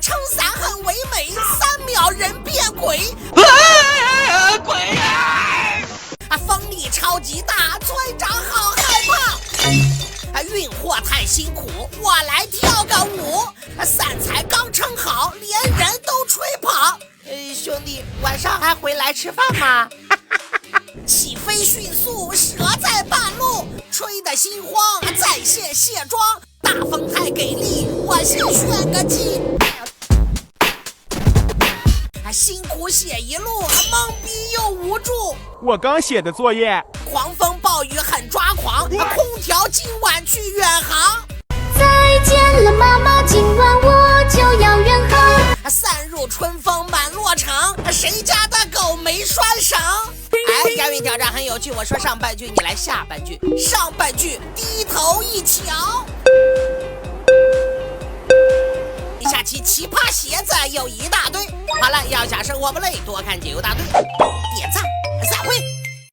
撑伞很唯美，3秒人变鬼。鬼呀！风力超级大，村长好害怕。运货太辛苦，我来跳个舞。伞才刚撑好，连人都吹跑。兄弟，晚上还回来吃饭吗？起飞迅速，折在半路，吹得心慌，在线卸妆。大风太给力，我先炫个技。辛苦写一路，懵逼又无助。我刚写的作业。狂风暴雨很抓狂，空调今晚去远航。再见了妈妈，今晚我就要远航。散入春风满洛城，谁家的狗没拴绳？押韵挑战很有趣，我说上半句，你来下半句。上半句低头一瞧，下期奇葩鞋子有一大堆。好了，要想生活不累，多看解忧大队，点赞散会。